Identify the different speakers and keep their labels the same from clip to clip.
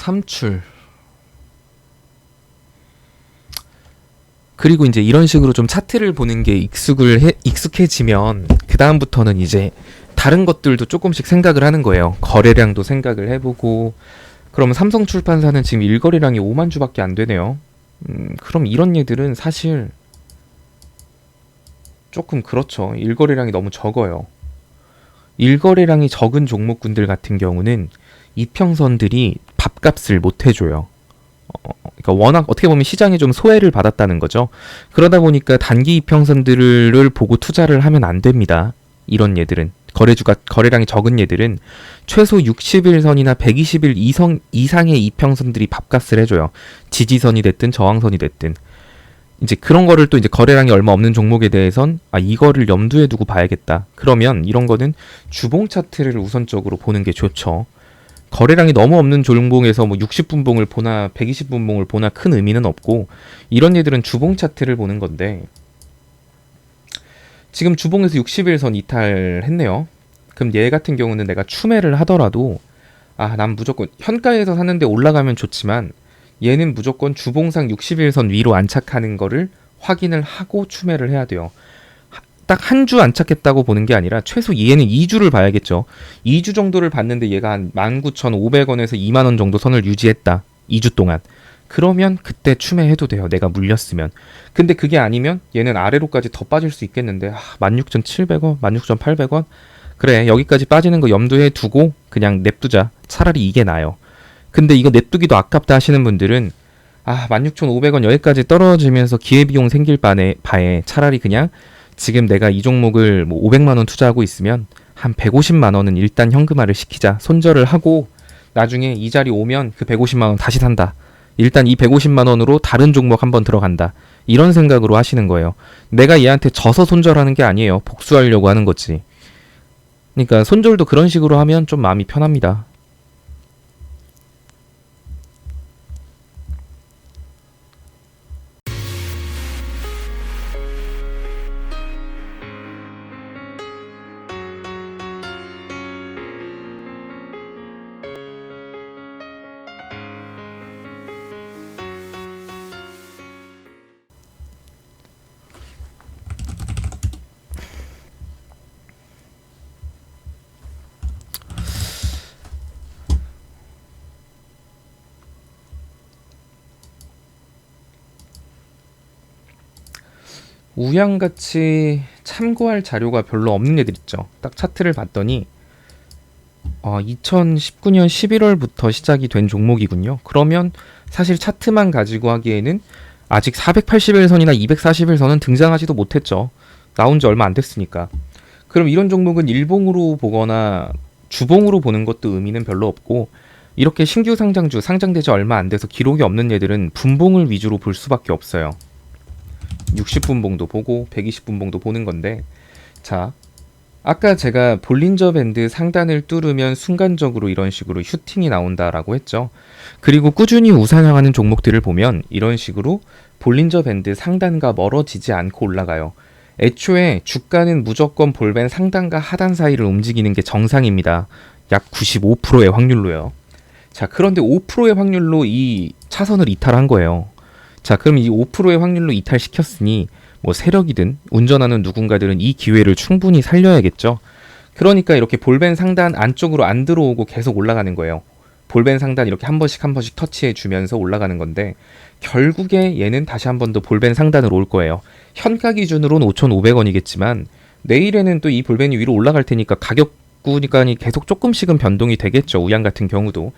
Speaker 1: 삼출. 그리고 이제 이런 식으로 좀 차트를 보는 게 익숙해지면 그 다음부터는 이제 다른 것들도 조금씩 생각을 하는 거예요. 거래량도 생각을 해보고. 그러면 삼성출판사는 지금 일거래량이 5만 주밖에 안 되네요. 그럼 이런 얘들은 사실 조금 그렇죠. 일거래량이 너무 적어요. 일거래량이 적은 종목군들 같은 경우는 이평선들이 밥값을 못 해줘요. 그러니까 워낙 어떻게 보면 시장에 좀 소외를 받았다는 거죠. 그러다 보니까 단기 이평선들을 보고 투자를 하면 안 됩니다. 이런 얘들은 거래량이 적은 얘들은 최소 60일선이나 120일 이상의 이평선들이 밥값을 해줘요. 지지선이 됐든 저항선이 됐든. 이제 그런 거를 또 이제 거래량이 얼마 없는 종목에 대해선 이거를 염두에 두고 봐야겠다. 그러면 이런 거는 주봉 차트를 우선적으로 보는 게 좋죠. 거래량이 너무 없는 종목에서 뭐 60분봉을 보나 120분봉을 보나 큰 의미는 없고, 이런 얘들은 주봉 차트를 보는 건데, 지금 주봉에서 60일선 이탈했네요. 그럼 얘 같은 경우는 내가 추매를 하더라도 난 무조건 현가에서 샀는데 올라가면 좋지만 얘는 무조건 주봉상 60일선 위로 안착하는 거를 확인을 하고 추매를 해야 돼요. 딱 한 주 안착했다고 보는 게 아니라 최소 얘는 2주를 봐야겠죠. 2주 정도를 봤는데 얘가 한 19,500원에서 2만원 정도 선을 유지했다. 2주 동안. 그러면 그때 추매해도 돼요. 내가 물렸으면. 근데 그게 아니면 얘는 아래로까지 더 빠질 수 있겠는데 16,700원, 16,800원? 그래, 여기까지 빠지는 거 염두에 두고 그냥 냅두자. 차라리 이게 나아요. 근데 이거 냅두기도 아깝다 하시는 분들은 16,500원 여기까지 떨어지면서 기회비용 생길 바에 차라리 그냥 지금 내가 이 종목을 뭐 500만원 투자하고 있으면 한 150만원은 일단 현금화를 시키자. 손절을 하고 나중에 이 자리 오면 그 150만원 다시 산다. 일단 이 150만원으로 다른 종목 한번 들어간다. 이런 생각으로 하시는 거예요. 내가 얘한테 져서 손절하는 게 아니에요. 복수하려고 하는 거지. 그러니까 손절도 그런 식으로 하면 좀 마음이 편합니다. 우양같이 참고할 자료가 별로 없는 애들 있죠. 딱 차트를 봤더니 2019년 11월부터 시작이 된 종목이군요. 그러면 사실 차트만 가지고 하기에는 아직 481선이나 241선은 등장하지도 못했죠. 나온 지 얼마 안 됐으니까. 그럼 이런 종목은 일봉으로 보거나 주봉으로 보는 것도 의미는 별로 없고, 이렇게 신규 상장주 상장된 지 얼마 안 돼서 기록이 없는 얘들은 분봉을 위주로 볼 수밖에 없어요. 60분봉도 보고 120분봉도 보는 건데, 자, 아까 제가 볼린저 밴드 상단을 뚫으면 순간적으로 이런 식으로 슈팅이 나온다라고 했죠. 그리고 꾸준히 우상향하는 종목들을 보면 이런 식으로 볼린저 밴드 상단과 멀어지지 않고 올라가요. 애초에 주가는 무조건 볼밴 상단과 하단 사이를 움직이는 게 정상입니다. 약 95%의 확률로요. 자, 그런데 5%의 확률로 이 차선을 이탈한 거예요. 자, 그럼 이 5%의 확률로 이탈시켰으니 뭐 세력이든 운전하는 누군가들은 이 기회를 충분히 살려야겠죠. 그러니까 이렇게 볼밴 상단 안쪽으로 안 들어오고 계속 올라가는 거예요. 볼밴 상단 이렇게 한 번씩 터치해 주면서 올라가는 건데, 결국에 얘는 다시 한 번 더 볼밴 상단으로 올 거예요. 현가 기준으로는 5,500원이겠지만 내일에는 또 이 볼밴이 위로 올라갈 테니까 가격 구간이 계속 조금씩은 변동이 되겠죠. 우양 같은 경우도.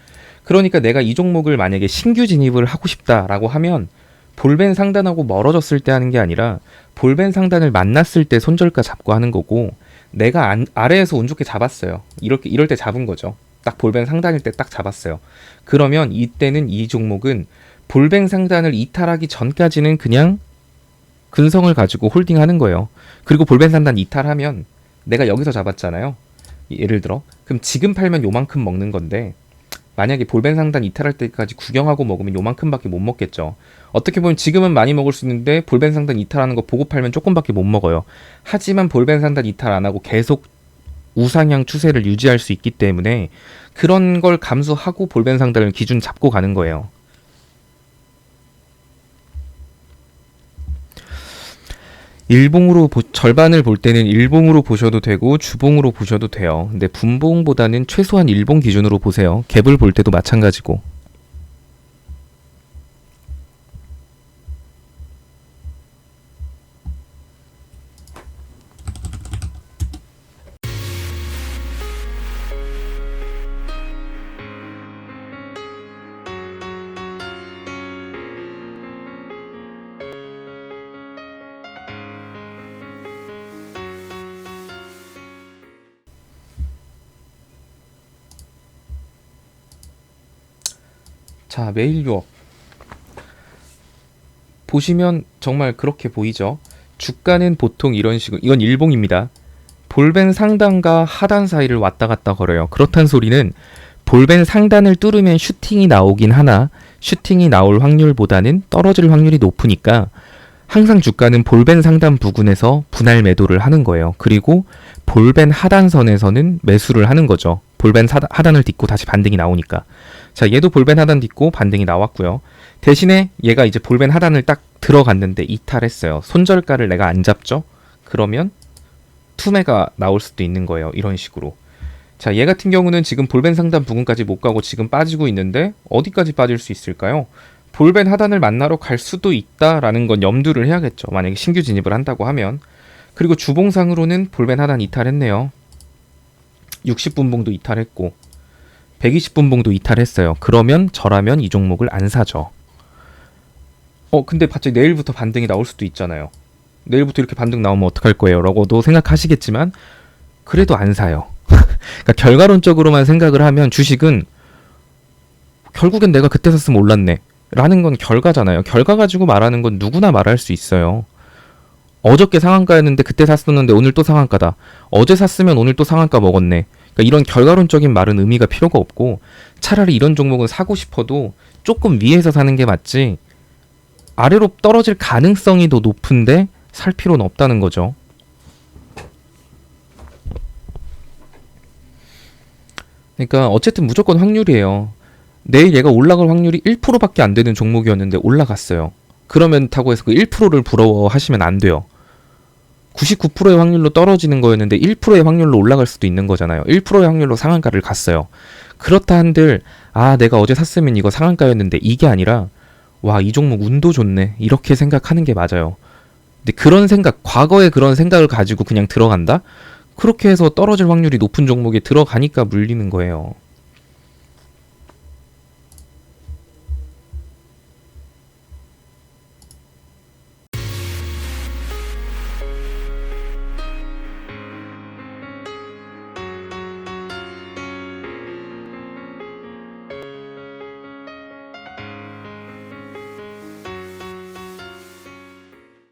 Speaker 1: 그러니까 내가 이 종목을 만약에 신규 진입을 하고 싶다라고 하면 볼밴 상단하고 멀어졌을 때 하는 게 아니라 볼밴 상단을 만났을 때 손절가 잡고 하는 거고, 내가 아래에서 운 좋게 잡았어요. 이럴 때 잡은 거죠. 딱 볼밴 상단일 때 딱 잡았어요. 그러면 이때는 이 종목은 볼밴 상단을 이탈하기 전까지는 그냥 근성을 가지고 홀딩하는 거예요. 그리고 볼밴 상단 이탈하면 내가 여기서 잡았잖아요. 예를 들어 그럼 지금 팔면 요만큼 먹는 건데, 만약에 볼밴 상단 이탈할 때까지 구경하고 먹으면 요만큼밖에 못 먹겠죠. 어떻게 보면 지금은 많이 먹을 수 있는데 볼밴 상단 이탈하는 거 보고 팔면 조금밖에 못 먹어요. 하지만 볼밴 상단 이탈 안 하고 계속 우상향 추세를 유지할 수 있기 때문에 그런 걸 감수하고 볼벤 상단을 기준 잡고 가는 거예요. 일봉으로 절반을 볼 때는 일봉으로 보셔도 되고 주봉으로 보셔도 돼요. 근데 분봉보다는 최소한 일봉 기준으로 보세요. 갭을 볼 때도 마찬가지고. 자, 매일 유업 보시면 정말 그렇게 보이죠. 주가는 보통 이런 식으로, 이건 일봉입니다. 볼벤 상단과 하단 사이를 왔다 갔다 걸어요. 그렇단 소리는 볼벤 상단을 뚫으면 슈팅이 나오긴 하나 슈팅이 나올 확률보다는 떨어질 확률이 높으니까 항상 주가는 볼벤 상단 부근에서 분할 매도를 하는 거예요. 그리고 볼벤 하단선에서는 매수를 하는 거죠. 볼벤 하단을 딛고 다시 반등이 나오니까. 자, 얘도 볼벤 하단 딛고 반등이 나왔고요. 대신에 얘가 이제 볼벤 하단을 딱 들어갔는데 이탈했어요. 손절가를 내가 안 잡죠? 그러면 투매가 나올 수도 있는 거예요. 이런 식으로. 자, 얘 같은 경우는 지금 볼벤 상단 부근까지 못 가고 지금 빠지고 있는데 어디까지 빠질 수 있을까요? 볼벤 하단을 만나러 갈 수도 있다라는 건 염두를 해야겠죠. 만약에 신규 진입을 한다고 하면. 그리고 주봉상으로는 볼벤 하단 이탈했네요. 60분봉도 이탈했고 120분봉도 이탈했어요. 그러면 저라면 이 종목을 안 사죠. 근데 갑자기 내일부터 반등이 나올 수도 있잖아요. 내일부터 이렇게 반등 나오면 어떡할 거예요? 라고도 생각하시겠지만 그래도 안 사요. 그러니까 결과론적으로만 생각을 하면 주식은 결국엔 내가 그때 샀으면 올랐네 라는 건 결과잖아요. 결과 가지고 말하는 건 누구나 말할 수 있어요. 어저께 상한가였는데 그때 샀었는데 오늘 또 상한가다. 어제 샀으면 오늘 또 상한가 먹었네. 그러니까 이런 결과론적인 말은 의미가 필요가 없고 차라리 이런 종목은 사고 싶어도 조금 위에서 사는 게 맞지 아래로 떨어질 가능성이 더 높은데 살 필요는 없다는 거죠. 그러니까 어쨌든 무조건 확률이에요. 내일 얘가 올라갈 확률이 1%밖에 안 되는 종목이었는데 올라갔어요. 그렇다고 해서 그 1%를 부러워하시면 안 돼요. 99%의 확률로 떨어지는 거였는데 1%의 확률로 올라갈 수도 있는 거잖아요. 1%의 확률로 상한가를 갔어요. 그렇다 한들 내가 어제 샀으면 이거 상한가였는데 이게 아니라 와, 이 종목 운도 좋네 이렇게 생각하는 게 맞아요. 근데 그런 생각, 과거에 그런 생각을 가지고 그냥 들어간다? 그렇게 해서 떨어질 확률이 높은 종목에 들어가니까 물리는 거예요.